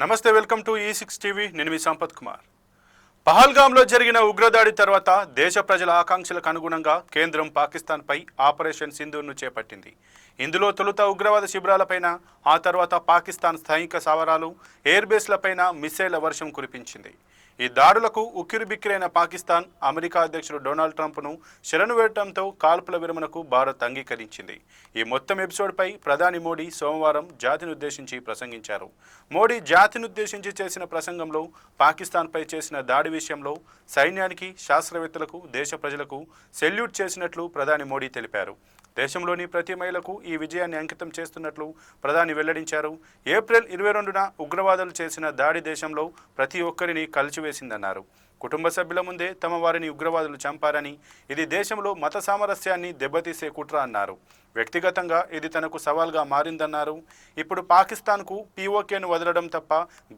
నమస్తే, welcome to E6 TV. నేను మీ సంపత్ కుమార్. పహల్గామ్లో జరిగిన ఉగ్రదాడి తర్వాత దేశ ప్రజల ఆకాంక్షలకు అనుగుణంగా కేంద్రం పాకిస్తాన్పై ఆపరేషన్ సింధూర్ను చేపట్టింది. ఇందులో తొలుత ఉగ్రవాద శిబిరాలపైన, ఆ తర్వాత పాకిస్తాన్ సైనిక స్థావరాలు, ఎయిర్ బేస్లపైన మిస్సైళ్ల వర్షం కురిపించింది. ఈ దాడులకు ఉక్కిరిబిక్కిరైన పాకిస్తాన్ అమెరికా అధ్యక్షుడు డొనాల్డ్ ట్రంప్ను శరణు వేయడంతో కాల్పుల విరమణకు భారత్ అంగీకరించింది. ఈ మొత్తం ఎపిసోడ్పై ప్రధాని మోడీ సోమవారం జాతినుద్దేశించి ప్రసంగించారు. మోడీ జాతినుద్దేశించి చేసిన ప్రసంగంలో పాకిస్తాన్పై చేసిన దాడి విషయంలో సైన్యానికి, శాస్త్రవేత్తలకు, దేశ ప్రజలకు సెల్యూట్ చేసినట్లు ప్రధాని మోడీ తెలిపారు. దేశంలోని ప్రతి మహిళకు ఈ విజయాన్ని అంకితం చేస్తున్నట్లు ప్రధాని వెల్లడించారు. ఏప్రిల్ 22న ఉగ్రవాదులు చేసిన దాడి దేశంలో ప్రతి ఒక్కరిని కలిచివేసిందన్నారు. కుటుంబ సభ్యుల ముందే తమ వారిని ఉగ్రవాదులు చంపారని, ఇది దేశంలో మత సామరస్యాన్ని దెబ్బతీసే కుట్ర అన్నారు. వ్యక్తిగతంగా ఇది తనకు సవాల్గా మారిందన్నారు. ఇప్పుడు పాకిస్తాన్కు POKను వదలడం తప్ప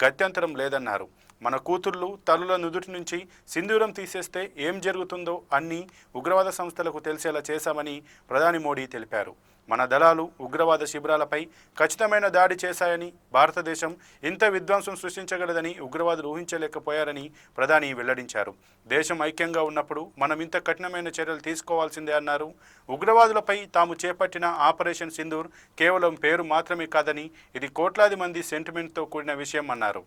గత్యంతరం లేదన్నారు. మన కూతుర్లు, తల్లుల నుదుటి నుంచి సింధూరం తీసేస్తే ఏం జరుగుతుందో అన్నీ ఉగ్రవాద సంస్థలకు తెలిసేలా చేశామని ప్రధాని మోడీ తెలిపారు. మన దళాలు ఉగ్రవాద శిబిరాలపై ఖచ్చితమైన దాడి చేశాయని, భారతదేశం ఇంత విధ్వంసం సృష్టించగలదని ఉగ్రవాదులు ఊహించలేకపోయారని ప్రధాని వెల్లడించారు. దేశం ఐక్యంగా ఉన్నప్పుడు మనం ఇంత కఠినమైన చర్యలు తీసుకోవాల్సిందే అన్నారు. ఉగ్రవాదులపై తాము చేపట్టిన ఆపరేషన్ సింధూర్ కేవలం పేరు మాత్రమే కాదని, ఇది కోట్లాది మంది సెంటిమెంట్తో కూడిన విషయం అన్నారు.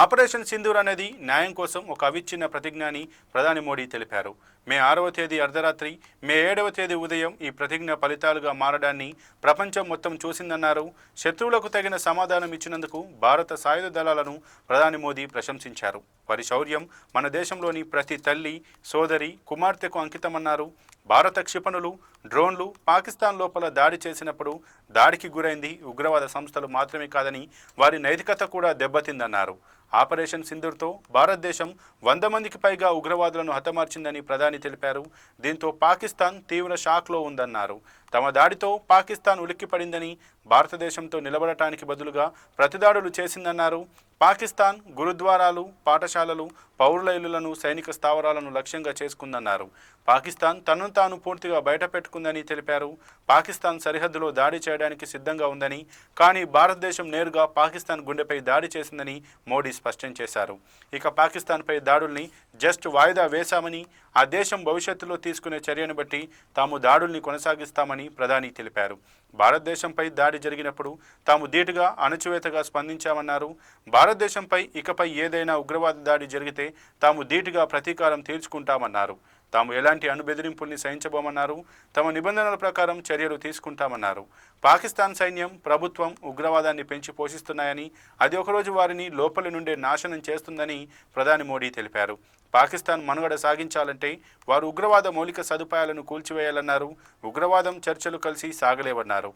ఆపరేషన్ సింధూర్ అనేది న్యాయం కోసం ఒక అవిచ్ఛిన్న ప్రతిజ్ఞ అని ప్రధాని మోడీ తెలిపారు. మే 6వ తేదీ అర్ధరాత్రి, మే 7వ తేదీ ఉదయం ఈ ప్రతిజ్ఞ ఫలితాలుగా మారడాన్ని ప్రపంచం మొత్తం చూసిందన్నారు. శత్రువులకు తగిన సమాధానం ఇచ్చినందుకు భారత సాయుధ దళాలను ప్రధాని మోదీ ప్రశంసించారు. వారి శౌర్యం మన దేశంలోని ప్రతి తల్లి, సోదరి, కుమార్తెకు అంకితమన్నారు. భారత క్షిపణులు, డ్రోన్లు పాకిస్తాన్ లోపల దాడి చేసినప్పుడు దాడికి గురైంది ఉగ్రవాద సంస్థలు మాత్రమే కాదని, వారి నైతికత కూడా దెబ్బతిందన్నారు. ఆపరేషన్ సింధూర్తో భారతదేశం 100 మందికి పైగా ఉగ్రవాదులను హతమార్చిందని ప్రధాని తెలిపారు. దీంతో పాకిస్తాన్ తీవ్ర షాక్లో ఉందన్నారు. తమ దాడితో పాకిస్తాన్ ఉలిక్కిపడిందని, భారతదేశంతో నిలబడటానికి బదులుగా ప్రతిదాడులు చేసిందన్నారు. పాకిస్తాన్ గురుద్వారాలు, పాఠశాలలు, పౌరుల ఇళ్లను, సైనిక స్థావరాలను లక్ష్యంగా చేసుకుందన్నారు. పాకిస్తాన్ తనను తాను పూర్తిగా బయటపెట్టుకుందని తెలిపారు. పాకిస్తాన్ సరిహద్దులో దాడి చేయడానికి సిద్ధంగా ఉందని, కానీ భారతదేశం నేరుగా పాకిస్తాన్ గుండెపై దాడి చేసిందని మోడీ స్పష్టం చేశారు. ఇక పాకిస్తాన్పై దాడుల్ని జస్ట్ వాయిదా వేశామని, ఆ దేశం భవిష్యత్తులో తీసుకునే చర్యను బట్టి తాము దాడుల్ని కొనసాగిస్తామని ప్రధాని తెలిపారు. భారతదేశంపై దాడి జరిగినప్పుడు తాము ధీటుగా, అణచివేతగా స్పందించామన్నారు. భారతదేశంపై ఇకపై ఏదైనా ఉగ్రవాద దాడి జరిగితే తాము ధీటుగా ప్రతీకారం తీర్చుకుంటామన్నారు. తాము ఎలాంటి అణుబెదిరింపుల్ని సహించబోమన్నారు. తమ నిబంధనల ప్రకారం చర్యలు తీసుకుంటామన్నారు. పాకిస్తాన్ సైన్యం, ప్రభుత్వం ఉగ్రవాదాన్ని పెంచి పోషిస్తున్నాయని, అది ఒకరోజు వారిని లోపలి నుండే నాశనం చేస్తుందని ప్రధాని మోడీ తెలిపారు. పాకిస్తాన్ మనుగడ సాగించాలంటే వారు ఉగ్రవాద మౌలిక సదుపాయాలను కూల్చివేయాలన్నారు. ఉగ్రవాదం, చర్చలు కలిసి సాగలేవన్నారు.